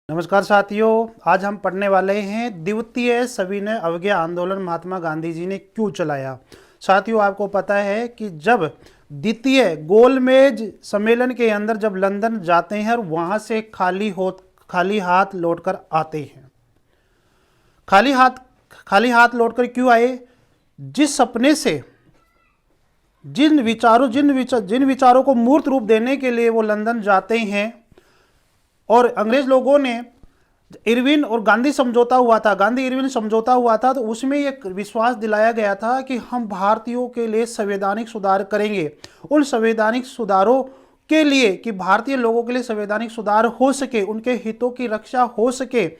नमस्कार साथियों, आज हम पढ़ने वाले हैं द्वितीय सविनय अवज्ञा आंदोलन महात्मा गांधी जी ने क्यों चलाया। साथियों, आपको पता है कि जब द्वितीय गोलमेज सम्मेलन के अंदर जब लंदन जाते हैं और वहां से खाली हाथ लौटकर आते हैं। खाली हाथ लौटकर क्यों आए? जिस सपने से जिन विचारों को मूर्त रूप देने के लिए वो लंदन जाते हैं, और अंग्रेज लोगों ने इरविन और गांधी समझौता हुआ था, गांधी इरविन समझौता हुआ था, तो उसमें एक विश्वास दिलाया गया था कि हम भारतीयों के लिए संवैधानिक सुधार करेंगे। उन संवैधानिक सुधारों के लिए कि भारतीय लोगों के लिए संवैधानिक सुधार हो सके, उनके हितों की रक्षा हो सके,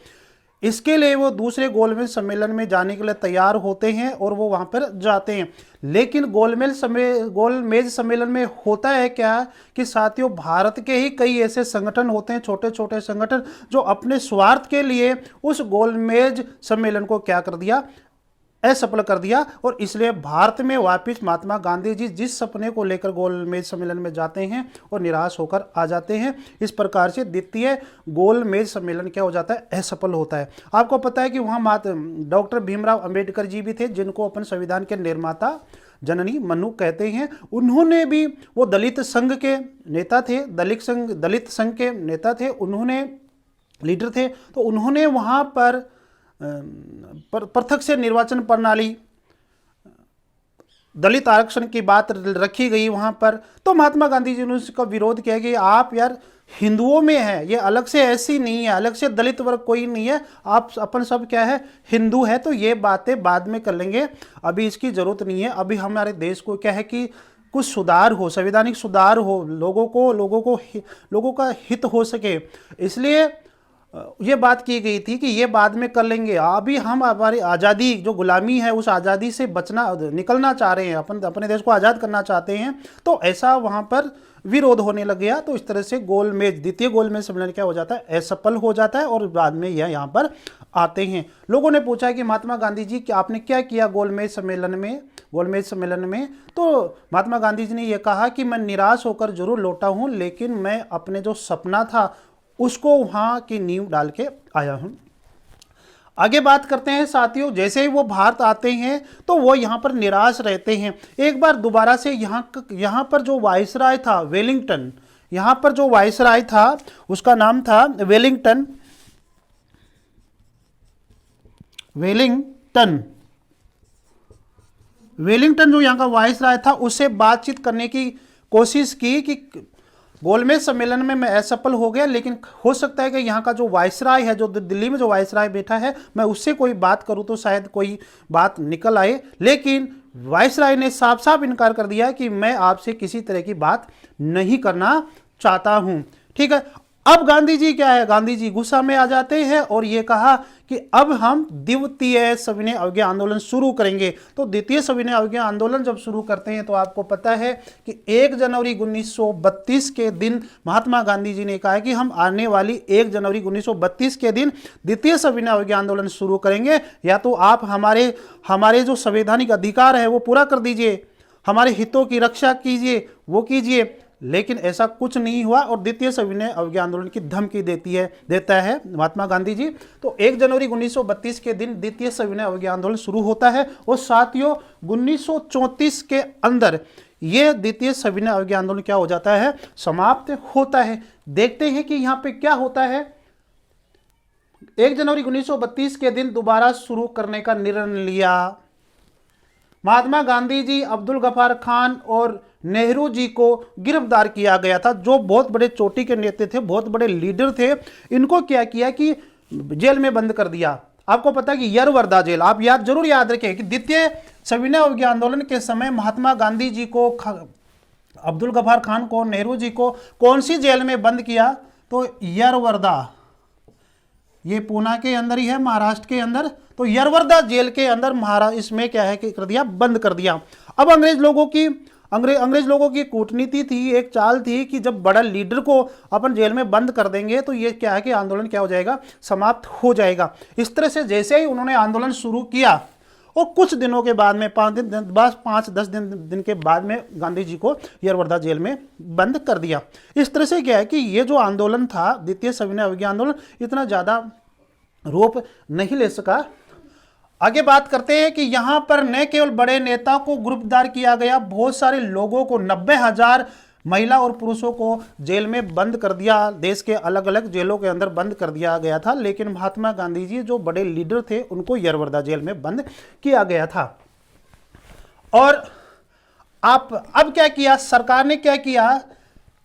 इसके लिए वो दूसरे गोलमेज सम्मेलन में जाने के लिए तैयार होते हैं और वो वहां पर जाते हैं। लेकिन गोलमेज सम्मेलन में होता है क्या कि साथियों, भारत के ही कई ऐसे संगठन होते हैं, छोटे छोटे संगठन, जो अपने स्वार्थ के लिए उस गोलमेज सम्मेलन को क्या कर दिया, असफल कर दिया। और इसलिए भारत में वापस महात्मा गांधी जी जिस सपने को लेकर गोलमेज सम्मेलन में जाते हैं और निराश होकर आ जाते हैं। इस प्रकार से द्वितीय गोलमेज सम्मेलन क्या हो जाता है, असफल होता है। आपको पता है कि वहाँ डॉक्टर भीमराव अंबेडकर जी भी थे, जिनको अपन संविधान के निर्माता जननी मनु कहते हैं। उन्होंने भी, वो दलित संघ के नेता थे, दलित संघ के नेता थे, उन्होंने लीडर थे। तो उन्होंने वहाँ पर पृथक से निर्वाचन प्रणाली, दलित आरक्षण की बात रखी गई वहां पर। तो महात्मा गांधी जी ने उसका विरोध किया कि आप यार हिंदुओं में है, ये अलग से ऐसी नहीं है, अलग से दलित वर्ग कोई नहीं है, आप अपन सब क्या है, हिंदू है। तो ये बातें बाद में कर लेंगे, अभी इसकी जरूरत नहीं है। अभी हमारे देश को क्या है कि कुछ सुधार हो, संवैधानिक सुधार हो, लोगों का हित हो सके, इसलिए ये बात की गई थी कि ये बाद में कर लेंगे। अभी हम हमारी आज़ादी, जो गुलामी है, उस आज़ादी से निकलना चाह रहे हैं, अपने देश को आज़ाद करना चाहते हैं। तो ऐसा वहाँ पर विरोध होने लग गया। तो इस तरह से द्वितीय गोलमेज सम्मेलन क्या हो जाता है, असफल हो जाता है। और बाद में यह यहाँ पर आते हैं। लोगों ने पूछा कि महात्मा गांधी जी आपने क्या किया गोलमेज सम्मेलन में। तो महात्मा गांधी जी ने यह कहा कि मैं निराश होकर जरूर लौटा हूँ, लेकिन मैं अपने जो सपना था उसको वहां की नींव डाल के आया हूं। आगे बात करते हैं साथियों। जैसे ही वो भारत आते हैं तो वो यहाँ पर निराश रहते हैं। एक बार दोबारा से यहाँ पर जो वायसराय था वेलिंगटन, यहाँ पर जो वायसराय था उसका नाम था वेलिंगटन जो यहाँ का वायसराय था, उससे बातचीत करने की कोशिश की कि गोलमेज सम्मेलन में मैं असफल हो गया, लेकिन हो सकता है कि यहाँ का जो वायसराय है, जो दिल्ली में जो वायसराय बैठा है, मैं उससे कोई बात करूँ तो शायद कोई बात निकल आए। लेकिन वायसराय ने साफ साफ इनकार कर दिया कि मैं आपसे किसी तरह की बात नहीं करना चाहता हूँ। ठीक है। अब गांधी जी क्या है, गांधी जी गुस्सा में आ जाते हैं और ये कहा कि अब हम द्वितीय सविनय अवज्ञा आंदोलन शुरू करेंगे। तो द्वितीय सविनय अवज्ञा आंदोलन जब शुरू करते हैं तो आपको पता है कि 1 जनवरी 1932 के दिन महात्मा गांधी जी ने कहा कि हम आने वाली 1 जनवरी 1932 के दिन द्वितीय सविनय अवज्ञा आंदोलन शुरू करेंगे। या तो आप हमारे जो संवैधानिक अधिकार है वो पूरा कर दीजिए, हमारे हितों की रक्षा कीजिए, वो कीजिए। लेकिन ऐसा कुछ नहीं हुआ और द्वितीय सविनय अवज्ञा आंदोलन की धमकी देता है महात्मा गांधी जी। तो 1 जनवरी 1932 के दिन द्वितीय सविनय अवज्ञा आंदोलन शुरू होता है। और साथियों 1934 के अंदर यह द्वितीय सविनय अवज्ञा आंदोलन क्या हो जाता है, समाप्त होता है। देखते हैं कि यहाँ पे क्या होता है। 1 जनवरी 1932 के दिन दोबारा शुरू करने का निर्णय लिया। महात्मा गांधी जी, अब्दुल गफार खान और नेहरू जी को गिरफ्तार किया गया था, जो बहुत बड़े चोटी के नेता थे, बहुत बड़े लीडर थे। इनको क्या किया कि जेल में बंद कर दिया। आपको पता है कि यरवर्दा जेल, आप जरूर याद रखें कि द्वितीय सविनय अवज्ञा आंदोलन के समय महात्मा गांधी जी को, अब्दुल गफार खान को, नेहरू जी को कौन सी जेल में बंद किया, तो यरवर्दा, ये पूना के अंदर ही है, महाराष्ट्र के अंदर। तो यरवर्दा जेल के अंदर इसमें क्या है कि कर दिया, बंद कर दिया। अब अंग्रेज लोगों की कूटनीति थी, एक चाल थी कि जब बड़ा लीडर को अपन जेल में बंद कर देंगे तो ये क्या है कि आंदोलन क्या हो जाएगा, समाप्त हो जाएगा। इस तरह से जैसे ही उन्होंने आंदोलन शुरू किया और कुछ दिनों के बाद में 5-10 दिन के बाद में गांधी जी को यरवर्दा जेल में बंद कर दिया। इस तरह से क्या है कि ये जो आंदोलन था, द्वितीय सविनय अवज्ञा आंदोलन, इतना ज़्यादा रूप नहीं ले सका। आगे बात करते हैं कि यहाँ पर न केवल बड़े नेता को गिरफ्तार किया गया, बहुत सारे लोगों को 90,000 महिला और पुरुषों को जेल में बंद कर दिया, देश के अलग अलग जेलों के अंदर बंद कर दिया गया था। लेकिन महात्मा गांधी जी जो बड़े लीडर थे उनको यरवर्दा जेल में बंद किया गया था। और अब क्या किया सरकार ने, क्या किया,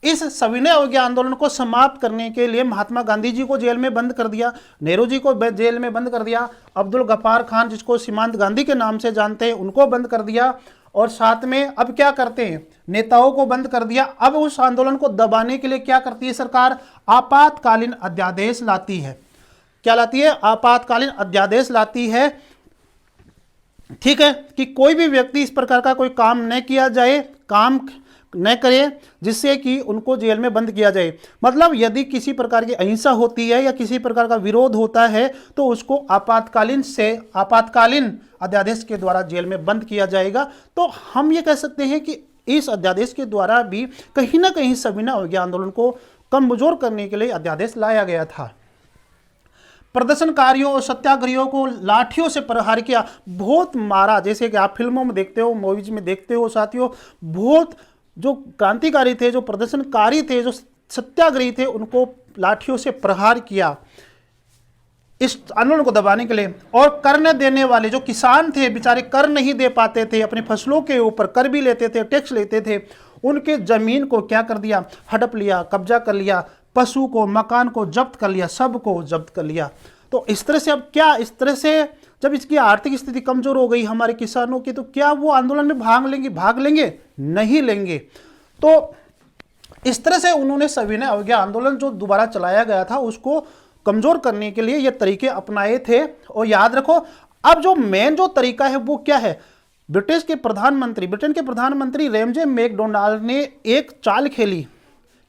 इस सविनय अवज्ञा आंदोलन को समाप्त करने के लिए महात्मा गांधी जी को जेल में बंद कर दिया, नेहरू जी को जेल में बंद कर दिया, अब्दुल गफ्फार खान जिसको सीमांत गांधी के नाम से जानते हैं उनको बंद कर दिया, और साथ में अब क्या करते हैं, नेताओं को बंद कर दिया। अब उस आंदोलन को दबाने के लिए क्या करती है सरकार, आपातकालीन अध्यादेश लाती है। क्या लाती है, आपातकालीन अध्यादेश लाती है। ठीक है, कि कोई भी व्यक्ति इस प्रकार का कोई काम न किया जाए, काम न करे जिससे कि उनको जेल में बंद किया जाए। मतलब यदि किसी प्रकार की अहिंसा होती है या किसी प्रकार का विरोध होता है तो उसको आपातकालीन अध्यादेश के द्वारा जेल में बंद किया जाएगा। तो हम ये कह सकते हैं कि इस अध्यादेश के द्वारा भी कहीं ना कहीं सविनय अवज्ञा आंदोलन को कमजोर करने के लिए अध्यादेश लाया गया था। प्रदर्शनकारियों और सत्याग्रहियों को लाठियों से प्रहार किया, बहुत मारा, जैसे कि आप फिल्मों में देखते हो, मूवीज में देखते हो साथियों। बहुत जो क्रांतिकारी थे, जो प्रदर्शनकारी थे, जो सत्याग्रही थे, उनको लाठियों से प्रहार किया इस आंदोलन को दबाने के लिए। और कर न देने वाले जो किसान थे, बेचारे कर नहीं दे पाते थे, अपनी फसलों के ऊपर कर भी लेते थे, टैक्स लेते थे, उनके जमीन को क्या कर दिया, हड़प लिया, कब्जा कर लिया, पशु को, मकान को जब्त कर लिया, सबको जब्त कर लिया। तो इस तरह से अब क्या, इस तरह से जब इसकी आर्थिक स्थिति कमजोर हो गई हमारे किसानों की, तो क्या वो आंदोलन में भाग लेंगे? नहीं लेंगे। तो इस तरह से उन्होंने सविनय अवज्ञा आंदोलन जो दोबारा चलाया गया था उसको कमजोर करने के लिए ये तरीके अपनाए थे। और याद रखो, अब जो मेन जो तरीका है वो क्या है, ब्रिटेन के प्रधानमंत्री रेमजे मैकडोनाल्ड ने एक चाल खेली।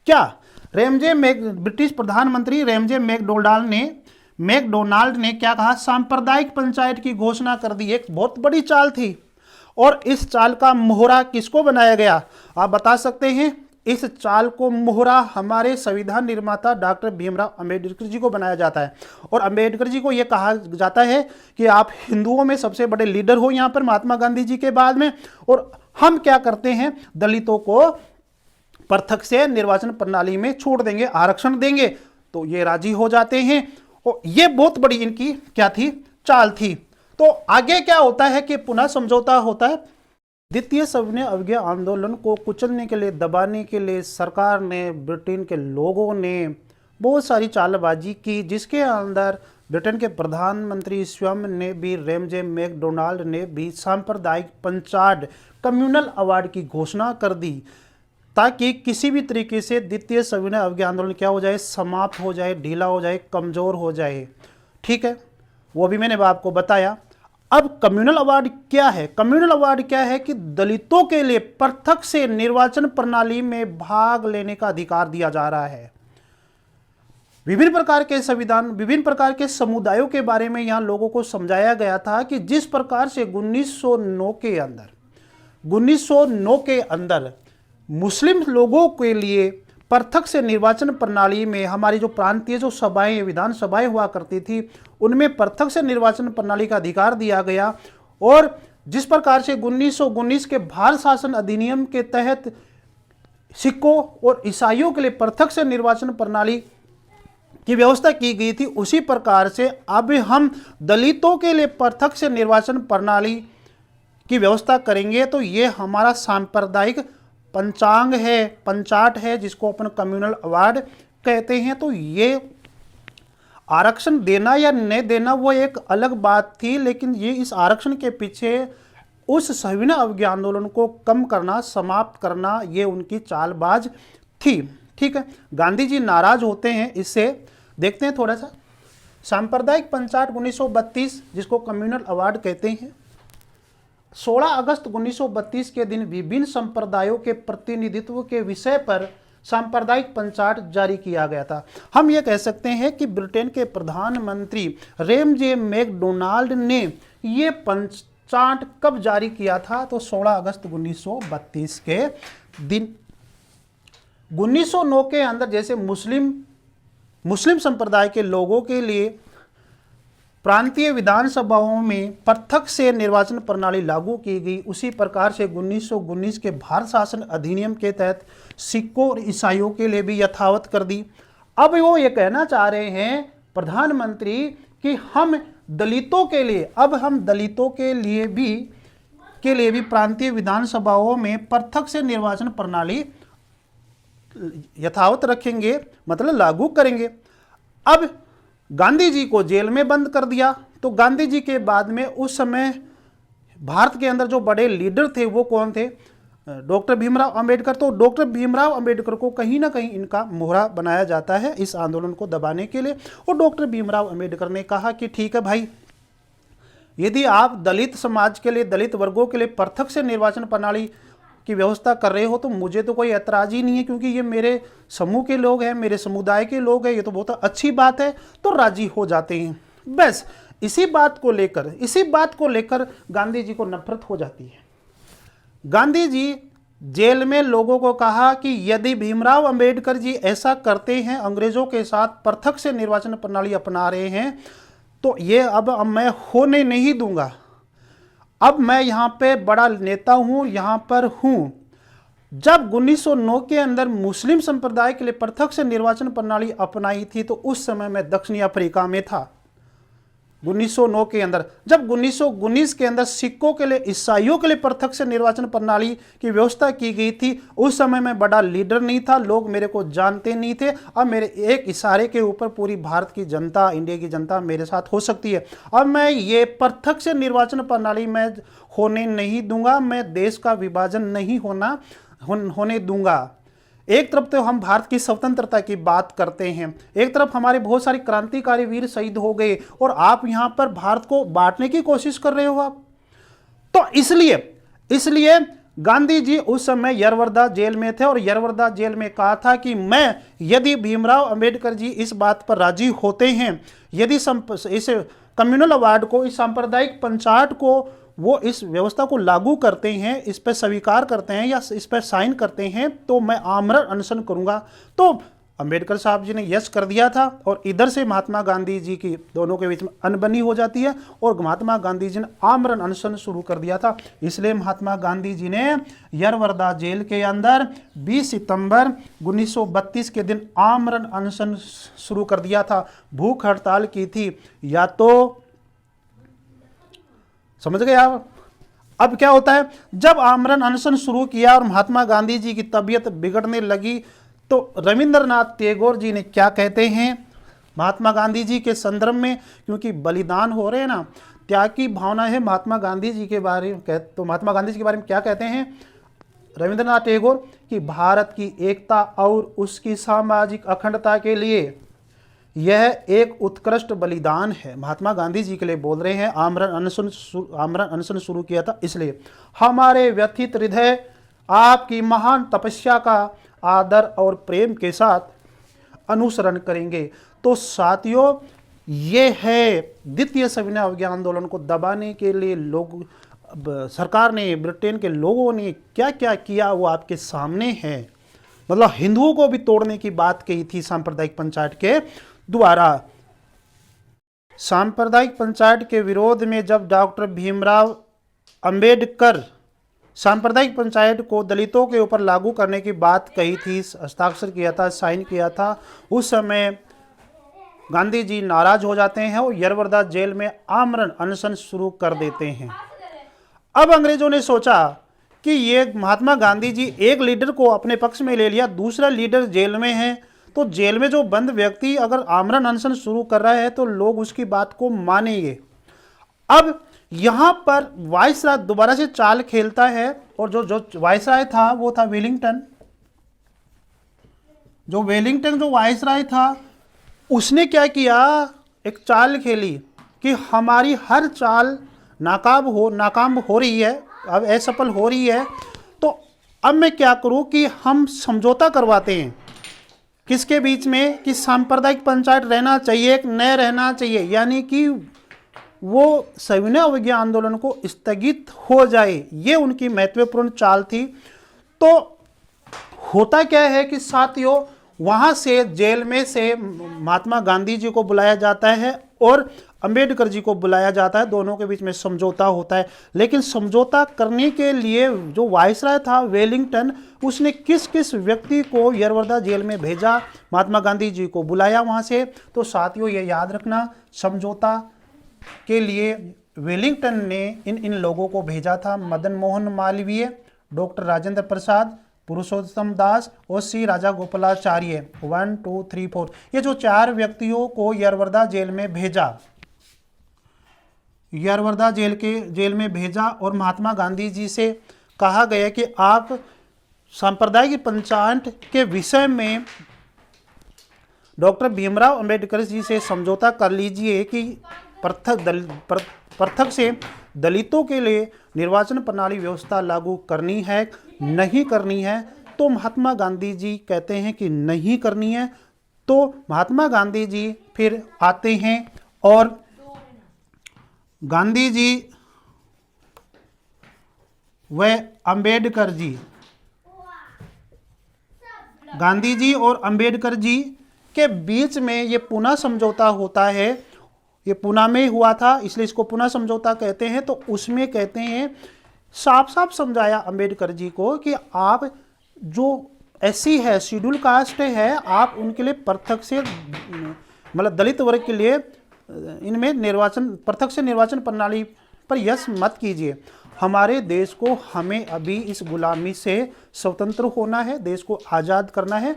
क्या, ब्रिटिश प्रधानमंत्री रेमजे मैकडोनाल्ड ने क्या कहा, सांप्रदायिक पंचायत की घोषणा कर दी। एक बहुत बड़ी चाल थी। और इस चाल का मोहरा किसको बनाया गया, आप बता सकते हैं? इस चाल को मोहरा हमारे संविधान निर्माता डॉक्टर भीमराव अंबेडकर जी को बनाया जाता है। और अंबेडकर जी को यह कहा जाता है कि आप हिंदुओं में सबसे बड़े लीडर हो यहाँ पर महात्मा गांधी जी के बाद में, और हम क्या करते हैं, दलितों को पृथक से निर्वाचन प्रणाली में छोड़ देंगे, आरक्षण देंगे। तो ये राजी हो जाते हैं। और ये बहुत बड़ी इनकी क्या थी, चाल थी। तो आगे क्या होता है कि पुनः समझौता होता है। द्वितीय सविनय अवज्ञा आंदोलन को कुचलने के लिए, दबाने के लिए सरकार ने, ब्रिटेन के लोगों ने बहुत सारी चालबाजी की, जिसके अंदर ब्रिटेन के प्रधानमंत्री स्वयं ने भी, रेमजे मैकडोनाल्ड ने भी सांप्रदायिक पंचायत कम्युनल अवार्ड की घोषणा कर दी, ताकि किसी भी तरीके से द्वितीय सविनय अवज्ञा आंदोलन क्या हो जाए, समाप्त हो जाए, ढीला हो जाए, कमज़ोर हो जाए। ठीक है, वो भी मैंने आपको बताया। अब कम्युनल अवार्ड क्या है? कम्युनल अवार्ड क्या है कि दलितों के लिए पृथक से निर्वाचन प्रणाली में भाग लेने का अधिकार दिया जा रहा है। विभिन्न प्रकार के संविधान, विभिन्न प्रकार के समुदायों के बारे में यहाँ लोगों को समझाया गया था कि जिस प्रकार से 1909 के अंदर मुस्लिम लोगों के लिए पृथक से निर्वाचन प्रणाली में, हमारी जो प्रांतीय जो सभाएं, विधानसभाएं हुआ करती थी, उनमें पृथक से निर्वाचन प्रणाली का अधिकार दिया गया। और जिस प्रकार से 1919 के भारत शासन अधिनियम के तहत सिखों और ईसाइयों के लिए पृथक से निर्वाचन प्रणाली की व्यवस्था की गई थी, उसी प्रकार से अब हम दलितों के लिए पृथक से निर्वाचन प्रणाली की व्यवस्था करेंगे। तो ये हमारा सांप्रदायिक पंचायत है, जिसको अपन कम्युनल अवार्ड कहते हैं। तो ये आरक्षण देना या नहीं देना वो एक अलग बात थी, लेकिन ये इस आरक्षण के पीछे उस सविनय अवज्ञा आंदोलन को कम करना, समाप्त करना, ये उनकी चालबाज थी। ठीक है, गांधी जी नाराज होते हैं इससे। देखते हैं थोड़ा सा। सांप्रदायिक पंचायत 1932, जिसको कम्युनल अवार्ड कहते हैं, 16 अगस्त 1932 के दिन विभिन्न संप्रदायों के प्रतिनिधित्व के विषय पर सांप्रदायिक पंचायत जारी किया गया था। हम ये कह सकते हैं कि ब्रिटेन के प्रधानमंत्री रेमजे मैकडोनाल्ड ने ये चार्ट कब जारी किया था? तो 16 अगस्त 1932 के दिन। 1909 के अंदर जैसे मुस्लिम संप्रदाय के लोगों के लिए प्रांतीय विधानसभाओं में पृथक से निर्वाचन प्रणाली लागू की गई, उसी प्रकार से 1919 के भारत शासन अधिनियम के तहत सिखों और ईसाइयों के लिए भी यथावत कर दी। अब वो ये कहना चाह रहे हैं प्रधानमंत्री कि हम दलितों के लिए भी प्रांतीय विधानसभाओं में पृथक से निर्वाचन प्रणाली यथावत रखेंगे, मतलब लागू करेंगे। अब गांधी जी को जेल में बंद कर दिया। तो गांधी जी के बाद में उस समय भारत के अंदर जो बड़े लीडर थे वो कौन थे? डॉक्टर भीमराव अंबेडकर। तो डॉक्टर भीमराव अंबेडकर को कहीं ना कहीं इनका मोहरा बनाया जाता है इस आंदोलन को दबाने के लिए। और डॉक्टर भीमराव अंबेडकर ने कहा कि ठीक है भाई, यदि आप दलित समाज के लिए, दलित वर्गों के लिए पृथक से निर्वाचन प्रणाली की व्यवस्था कर रहे हो तो मुझे तो कोई ऐतराज ही नहीं है, क्योंकि ये मेरे समूह के लोग हैं, मेरे समुदाय के लोग हैं, ये तो बहुत अच्छी बात है। तो राजी हो जाते हैं। बस इसी बात को लेकर गांधी जी को नफरत हो जाती है। गांधी जी जेल में लोगों को कहा कि यदि भीमराव अंबेडकर जी ऐसा करते हैं, अंग्रेजों के साथ पृथक से निर्वाचन प्रणाली अपना रहे हैं, तो ये अब मैं होने नहीं दूंगा। अब मैं यहाँ पे बड़ा नेता हूँ, यहाँ पर हूँ। जब 1909 के अंदर मुस्लिम संप्रदाय के लिए पृथक से निर्वाचन प्रणाली अपनाई थी तो उस समय मैं दक्षिणी अफ्रीका में था। 1909 के अंदर जब 1919 के अंदर सिखों के लिए, ईसाइयों के लिए पृथक से निर्वाचन प्रणाली की व्यवस्था की गई थी, उस समय मैं बड़ा लीडर नहीं था, लोग मेरे को जानते नहीं थे। अब मेरे एक इशारे के ऊपर पूरी भारत की जनता, इंडिया की जनता मेरे साथ हो सकती है। अब मैं ये पृथक से निर्वाचन प्रणाली मैं होने नहीं दूंगा, मैं देश का विभाजन नहीं होने दूंगा। एक तरफ तो हम भारत की स्वतंत्रता की बात करते हैं, एक तरफ हमारे बहुत सारे क्रांतिकारी वीर शहीद हो गए, और आप यहां पर भारत को बांटने की कोशिश कर रहे हो आप। तो इसलिए गांधी जी उस समय यरवरदा जेल में थे और यरवरदा जेल में कहा था कि मैं, यदि भीमराव अंबेडकर जी इस बात पर राजी होते हैं, यदि इस कम्युनल अवार्ड को, इस सांप्रदायिक पंचायत को वो इस व्यवस्था को लागू करते हैं, इस पर स्वीकार करते हैं या इस पर साइन करते हैं, तो मैं आमरण अनशन करूंगा। तो अंबेडकर साहब जी ने यस कर दिया था और इधर से महात्मा गांधी जी की दोनों के बीच में अनबनी हो जाती है और महात्मा गांधी जी ने आमरण अनशन शुरू कर दिया था। इसलिए महात्मा गांधी जी ने यरवरदा जेल के अंदर 20 सितंबर 1932 के दिन आमरण अनशन शुरू कर दिया था। भूख हड़ताल की थी। या तो समझ गए आप? अब क्या होता है, जब आमरण अनशन शुरू किया और महात्मा गांधी जी की तबीयत बिगड़ने लगी तो रविंद्रनाथ टैगोर जी ने क्या कहते हैं महात्मा गांधी जी के संदर्भ में, क्योंकि बलिदान हो रहे हैं ना, त्याग की भावना है महात्मा गांधी जी के बारे में। तो महात्मा गांधी जी के बारे में क्या कहते हैं रविंद्रनाथ टैगोर कि भारत की एकता और उसकी सामाजिक अखंडता के लिए यह एक उत्कृष्ट बलिदान है। महात्मा गांधी जी के लिए बोल रहे हैं। आमरण अनशन शुरू किया था इसलिए हमारे व्यथित हृदय आपकी महान तपस्या का आदर और प्रेम के साथ अनुसरण करेंगे। तो साथियों, ये है द्वितीय सविनय अवज्ञा आंदोलन को दबाने के लिए सरकार ने, ब्रिटेन के लोगों ने क्या क्या किया वो आपके सामने है। मतलब हिंदुओं को भी तोड़ने की बात कही थी सांप्रदायिक पंचायत के द्वारा। सांप्रदायिक पंचायत के विरोध में जब डॉक्टर भीमराव अंबेडकर सांप्रदायिक पंचायत को दलितों के ऊपर लागू करने की बात कही थी, हस्ताक्षर किया था, साइन किया था, उस समय गांधी जी नाराज हो जाते हैं और यरवरदा जेल में आमरण अनशन शुरू कर देते हैं। अब अंग्रेजों ने सोचा कि ये महात्मा गांधी जी एक लीडर को अपने पक्ष में ले लिया, दूसरा लीडर जेल में है, तो जेल में जो बंद व्यक्ति अगर आमरण अनशन शुरू कर रहा है तो लोग उसकी बात को मानेंगे। अब यहां पर वायसराय दोबारा से चाल खेलता है और जो वायसराय था वो था वेलिंगटन। जो वायसराय था उसने क्या किया, एक चाल खेली कि हमारी हर चाल नाकाम हो रही है, अब असफल हो रही है, तो अब मैं क्या करूं कि हम समझौता करवाते हैं किसके बीच में कि सांप्रदायिक पंचायत रहना चाहिए, एक नया रहना चाहिए, यानी कि वो सविनय अवज्ञा आंदोलन को स्थगित हो जाए, ये उनकी महत्वपूर्ण चाल थी। तो होता क्या है कि साथियों, वहां से जेल में से महात्मा गांधी जी को बुलाया जाता है और अंबेडकर जी को बुलाया जाता है, दोनों के बीच में समझौता होता है। लेकिन समझौता करने के लिए जो वायसराय था वेलिंगटन, उसने किस किस व्यक्ति को यरवदा जेल में भेजा, महात्मा गांधी जी को बुलाया वहां से। तो साथियों ये याद रखना, समझौता के लिए वेलिंगटन ने इन लोगों को भेजा था: मदन मोहन मालवीय, डॉक्टर राजेंद्र प्रसाद, पुरुषोत्तम दास और श्री राजा गोपालाचार्य। 1 2 3 4 ये जो 4 व्यक्तियों को यरवदा जेल में भेजा, यरवदा जेल में भेजा और महात्मा गांधी जी से कहा गया कि आप सांप्रदायिक पंचायत के विषय में डॉक्टर भीमराव अंबेडकर जी से समझौता कर लीजिए कि पृथक से दलितों के लिए निर्वाचन प्रणाली व्यवस्था लागू करनी है, नहीं करनी है। तो महात्मा गांधी जी कहते हैं कि नहीं करनी है। तो महात्मा गांधी जी फिर आते हैं और गांधी जी व अंबेडकर जी, गांधी जी और अंबेडकर जी के बीच में ये पुनः समझौता होता है। ये पुणे में हुआ था, इसलिए इसको पुनः समझौता कहते हैं। तो उसमें कहते हैं, साफ साफ समझाया अंबेडकर जी को कि आप जो एससी है, शेड्यूल कास्ट है, आप उनके लिए पृथक से, मतलब दलित वर्ग के लिए इनमें पृथक से निर्वाचन प्रणाली पर यस मत कीजिए। हमारे देश को, हमें अभी इस गुलामी से स्वतंत्र होना है, देश को आज़ाद करना है।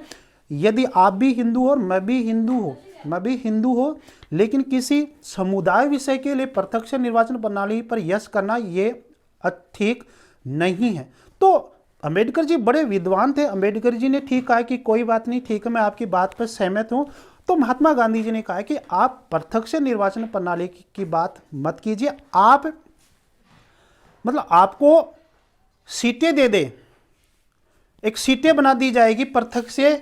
यदि आप भी हिंदू हो और मैं भी हिंदू हो, लेकिन किसी समुदाय विषय के लिए पृथक से निर्वाचन प्रणाली पर यस करना ये ठीक नहीं है। तो अंबेडकर जी बड़े विद्वान थे। अंबेडकर जी ने ठीक कहा कि कोई बात नहीं, ठीक है, मैं आपकी बात पर सहमत हूँ। तो महात्मा गांधी जी ने कहा कि आप पृथक से निर्वाचन प्रणाली की बात मत कीजिए। आप मतलब आपको सीटें दे दे, एक सीटें बना दी जाएगी पृथक से,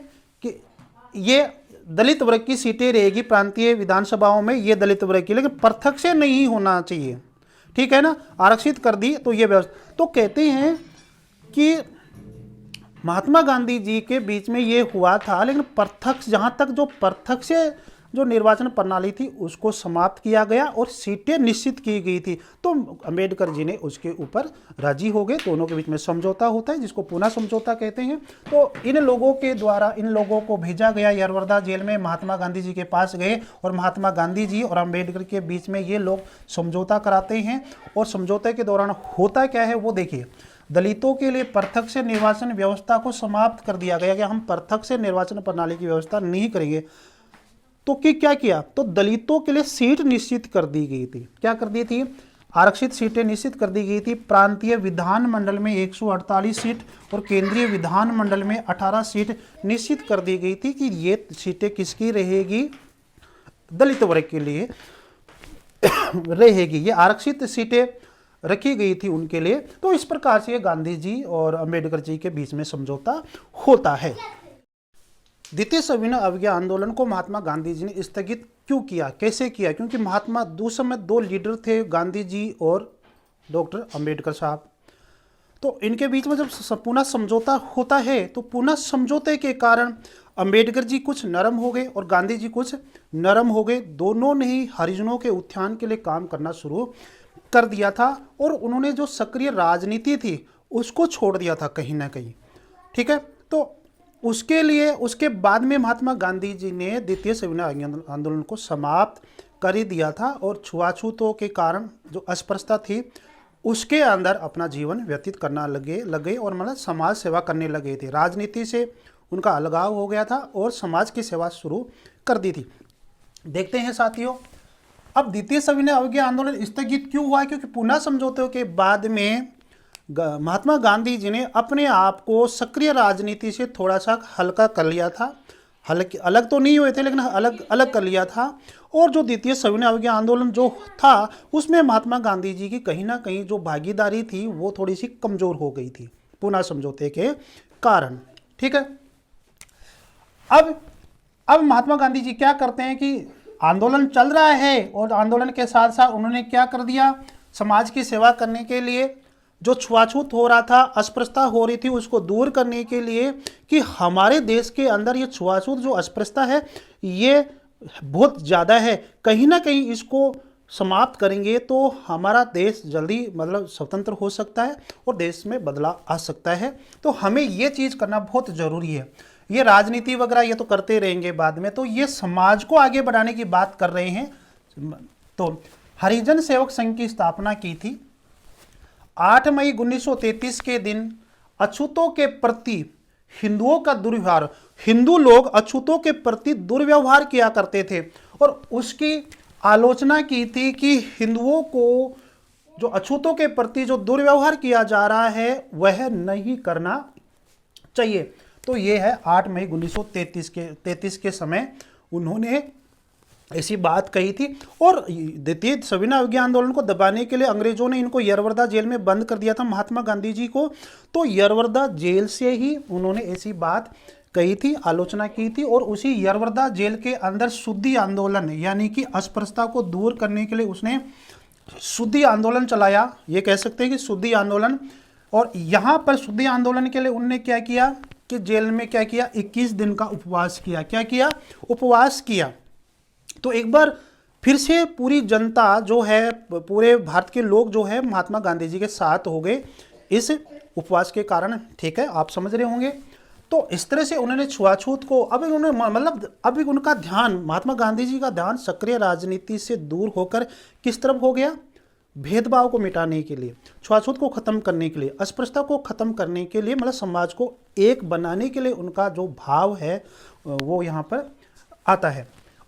कि ये दलित वर्ग की सीटें रहेगी प्रांतीय विधानसभाओं में, ये दलित वर्ग की, लेकिन पृथक से नहीं होना चाहिए, ठीक है ना, आरक्षित कर दी। तो ये व्यवस्था, तो कहते हैं कि महात्मा गांधी जी के बीच में ये हुआ था, लेकिन पृथक, जहाँ तक जो पृथक से जो निर्वाचन प्रणाली थी उसको समाप्त किया गया और सीटें निश्चित की गई थी। तो अंबेडकर जी ने उसके ऊपर राजी हो गए। दोनों के बीच में समझौता होता है, जिसको पुनः समझौता कहते हैं। तो इन लोगों के द्वारा इन लोगों को भेजा गया यरवदा जेल में, महात्मा गांधी जी के पास गए और महात्मा गांधी जी और अंबेडकर के बीच में ये लोग समझौता कराते हैं। और समझौते के दौरान होता क्या है वो देखिए। दलितों के लिए पृथक से निर्वाचन व्यवस्था को समाप्त कर दिया गया कि हम पृथक से निर्वाचन प्रणाली की व्यवस्था नहीं करेंगे। तो क्या किया, तो दलितों के लिए सीट निश्चित कर दी गई थी। क्या कर दी थी, आरक्षित सीटें निश्चित कर दी गई थी। प्रांतीय विधानमंडल में 148 सीट और केंद्रीय विधानमंडल में 18 सीट निश्चित कर दी गई थी कि ये सीटें किसकी रहेगी, दलित वर्ग के लिए रहेगी। ये आरक्षित सीटें रखी गई थी उनके लिए। तो इस प्रकार से गांधी जी और अंबेडकर जी के बीच में समझौता होता है। द्वितीय सविनय अवज्ञा आंदोलन को महात्मा गांधी जी ने स्थगित क्यों किया, कैसे किया? क्योंकि महात्मा उस समय 2 लीडर थे, गांधी जी और डॉक्टर अंबेडकर साहब। तो इनके बीच में जब पुनः समझौता होता है तो पुनः समझौते के कारण अंबेडकर जी कुछ नरम हो गए और गांधी जी कुछ नरम हो गए। दोनों ने ही हरिजनों के उत्थान के लिए काम करना शुरू कर दिया था और उन्होंने जो सक्रिय राजनीति थी उसको छोड़ दिया था कहीं ना कहीं, ठीक है। तो उसके लिए उसके बाद में महात्मा गांधी जी ने द्वितीय सविनय आंदोलन को समाप्त कर ही दिया था और छुआछूतों के कारण जो अस्पृश्यता थी उसके अंदर अपना जीवन व्यतीत करना लगे और मतलब समाज सेवा करने लगे थे। राजनीति से उनका अलगाव हो गया था और समाज की सेवा शुरू कर दी थी। देखते हैं साथियों, अब द्वितीय सविनय अवज्ञा आंदोलन स्थगित क्यों हुआ? क्योंकि पुनः समझौते के बाद में महात्मा गांधी जी ने अपने आप को सक्रिय राजनीति से थोड़ा सा हल्का कर लिया था। अलग तो नहीं हुए थे लेकिन अलग कर लिया था। और जो द्वितीय सविनय अवज्ञा आंदोलन जो था उसमें महात्मा गांधी जी की कहीं ना कहीं जो भागीदारी थी वो थोड़ी सी कमज़ोर हो गई थी पुनः समझौते के कारण, ठीक है। अब महात्मा गांधी जी क्या करते हैं कि आंदोलन चल रहा है और आंदोलन के साथ साथ उन्होंने क्या कर दिया, समाज की सेवा करने के लिए, जो छुआछूत हो रहा था, अस्पृश्यता हो रही थी, उसको दूर करने के लिए कि हमारे देश के अंदर ये छुआछूत जो अस्पृश्यता है ये बहुत ज़्यादा है, कहीं ना कहीं इसको समाप्त करेंगे तो हमारा देश जल्दी मतलब स्वतंत्र हो सकता है और देश में बदलाव आ सकता है। तो हमें ये चीज़ करना बहुत ज़रूरी है। ये राजनीति वगैरह ये तो करते रहेंगे बाद में, तो ये समाज को आगे बढ़ाने की बात कर रहे हैं। तो हरिजन सेवक संघ की स्थापना की थी 8 मई 1933 के दिन। अछूतों के प्रति हिंदुओं का दुर्व्यवहार, हिंदू लोग अछूतों के प्रति दुर्व्यवहार किया करते थे और उसकी आलोचना की थी कि हिंदुओं को जो अछूतों के प्रति जो दुर्व्यवहार किया जा रहा है वह नहीं करना चाहिए। तो ये है 8 मई 1933 के समय उन्होंने ऐसी बात कही थी। और द्वितीय सविनय अवज्ञा आंदोलन को दबाने के लिए अंग्रेजों ने इनको यरवरदा जेल में बंद कर दिया था महात्मा गांधी जी को। तो यरवरदा जेल से ही उन्होंने ऐसी बात कही थी, आलोचना की थी और उसी यरवरदा जेल के अंदर शुद्धि आंदोलन यानी कि अस्पृश्यता को दूर करने के लिए उसने शुद्धि आंदोलन चलाया। ये कह सकते हैं कि शुद्धि आंदोलन। और यहाँ पर शुद्धि आंदोलन के लिए उन्होंने क्या किया कि जेल में क्या किया, 21 दिन का उपवास किया। क्या किया? उपवास किया। तो एक बार फिर से पूरी जनता जो है, पूरे भारत के लोग जो है महात्मा गांधी जी के साथ हो गए इस उपवास के कारण। ठीक है, आप समझ रहे होंगे। तो इस तरह से उन्होंने छुआछूत को अब उन्होंने मतलब अब उनका ध्यान, महात्मा गांधी जी का ध्यान सक्रिय राजनीति से दूर होकर किस तरफ हो गया? भेदभाव को मिटाने के लिए, छुआछूत को खत्म करने के लिए, अस्पृश्यता को खत्म करने के लिए, मतलब समाज को एक बनाने के लिए उनका जो भाव है वो यहाँ पर आता है।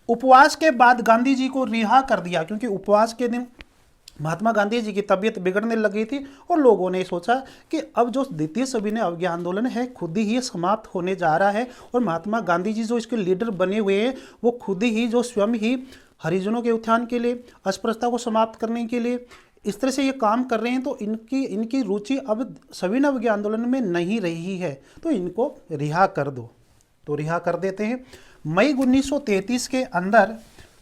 उपवास के बाद गांधी जी को रिहा कर दिया क्योंकि उपवास के दिन महात्मा गांधी जी की तबीयत बिगड़ने लगी थी और लोगों ने सोचा कि अब जो द्वितीय सविनय अवज्ञा आंदोलन है खुद ही समाप्त होने जा रहा है और महात्मा गांधी जी जो इसके लीडर बने हुए हैं वो खुद ही जो स्वयं ही हरिजनों के उत्थान के लिए, अस्पृश्यता को समाप्त करने के लिए इस तरह से ये काम कर रहे हैं। तो इनकी रुचि अब सविनय अवज्ञा आंदोलन में नहीं रही है, तो इनको रिहा कर दो। तो रिहा कर देते हैं। मई 1933 के अंदर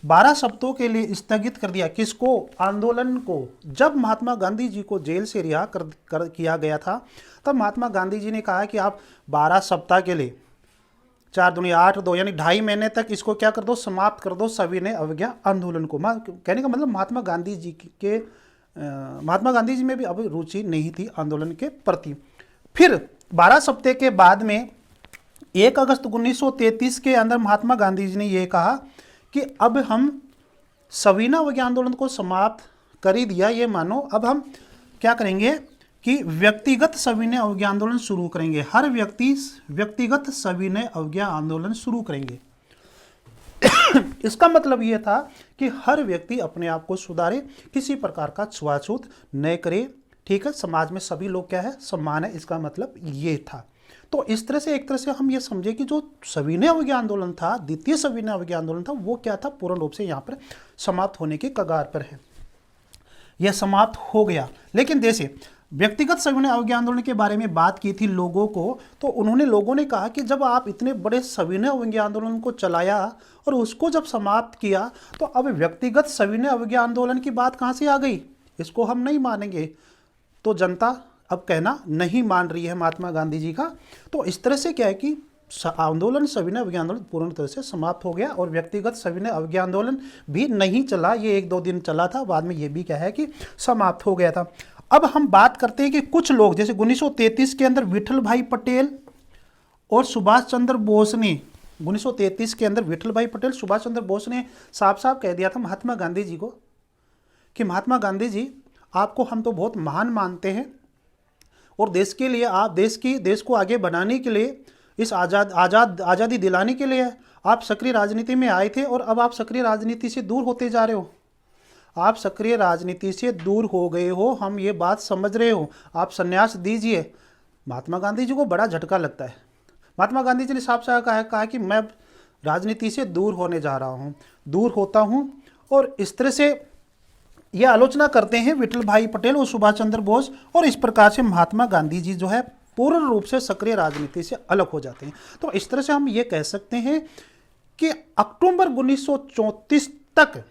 12 सप्ताहों के लिए स्थगित कर दिया। किसको? आंदोलन को। जब महात्मा गांधी जी को जेल से रिहा कर किया गया था तब महात्मा गांधी जी ने कहा कि आप 12 सप्ताह के लिए 4 दूनी 8 2 यानी 2.5 महीने तक इसको क्या कर दो, समाप्त कर दो सविनय अवज्ञा आंदोलन को। कहने का मतलब महात्मा गांधी जी में भी अब रुचि नहीं थी आंदोलन के प्रति। फिर 12 सप्ताह के बाद में 1 अगस्त 1933 के अंदर महात्मा गांधी जी ने यह कहा कि अब हम सविनय अवज्ञा आंदोलन को समाप्त कर ही दिया, ये मानो अब हम क्या करेंगे कि व्यक्तिगत सविनय अवज्ञा आंदोलन शुरू करेंगे। हर व्यक्ति व्यक्तिगत सविनय अवज्ञा आंदोलन शुरू करेंगे। इसका मतलब यह था कि हर व्यक्ति अपने आप को सुधारे, किसी प्रकार का छुआछूत न करे। ठीक है, समाज में सभी लोग क्या है, समान है, इसका मतलब ये था। तो इस तरह से एक तरह से हम ये समझे कि जो सविनय अवज्ञा आंदोलन था, द्वितीय सविनय अवज्ञा आंदोलन था, वो क्या था, पूर्ण रूप से यहाँ पर समाप्त होने की कगार पर है। यह समाप्त हो गया। लेकिन जैसे व्यक्तिगत सविनय अवज्ञा आंदोलन के बारे में बात की थी लोगों को, तो लोगों ने कहा कि जब आप इतने बड़े सविनय अवज्ञा आंदोलन को चलाया और उसको जब समाप्त किया तो अब व्यक्तिगत सविनय अवज्ञा आंदोलन की बात कहाँ से आ गई? इसको हम नहीं मानेंगे। तो जनता अब कहना नहीं मान रही है महात्मा गांधी जी का। तो इस तरह से क्या है कि आंदोलन सविनय अवज्ञा आंदोलन पूर्ण तरह से समाप्त हो गया और व्यक्तिगत सविनय अवज्ञा आंदोलन भी नहीं चला। ये 1-2 दिन चला था, बाद में ये भी क्या है कि समाप्त हो गया था। अब हम बात करते हैं कि कुछ लोग जैसे 1933 के अंदर विठल भाई पटेल और सुभाष चंद्र बोस ने 1933 के अंदर विठल भाई पटेल, सुभाष चंद्र बोस ने साफ साफ कह दिया था महात्मा गांधी जी को कि महात्मा गांधी जी आपको हम तो बहुत महान मानते हैं और देश के लिए आप देश को आगे बढ़ाने के लिए, इस आज़ादी दिलाने के लिए आप सक्रिय राजनीति में आए थे और अब आप सक्रिय राजनीति से दूर होते जा रहे हो। आप सक्रिय राजनीति से दूर हो गए हो, हम ये बात समझ रहे हो, आप संन्यास दीजिए। महात्मा गांधी जी को बड़ा झटका लगता है। महात्मा गांधी जी ने साफ साफ कहा कि मैं राजनीति से दूर होने जा रहा हूँ, दूर होता हूँ। और इस तरह से ये आलोचना करते हैं विठल भाई पटेल और सुभाष चंद्र बोस, और इस प्रकार से महात्मा गांधी जी जो है पूर्ण रूप से सक्रिय राजनीति से अलग हो जाते हैं। तो इस तरह से हम ये कह सकते हैं कि अक्टूबर 1934 तक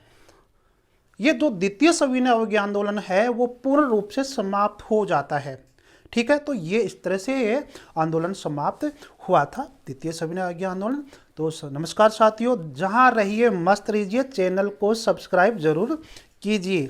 ये जो द्वितीय सविनय अवज्ञा आंदोलन है वो पूर्ण रूप से समाप्त हो जाता है। ठीक है, तो ये इस तरह से ये आंदोलन समाप्त हुआ था, द्वितीय सविनय अवज्ञा आंदोलन। तो नमस्कार साथियों, जहां रहिए मस्त रहिए, चैनल को सब्सक्राइब जरूर कीजिए।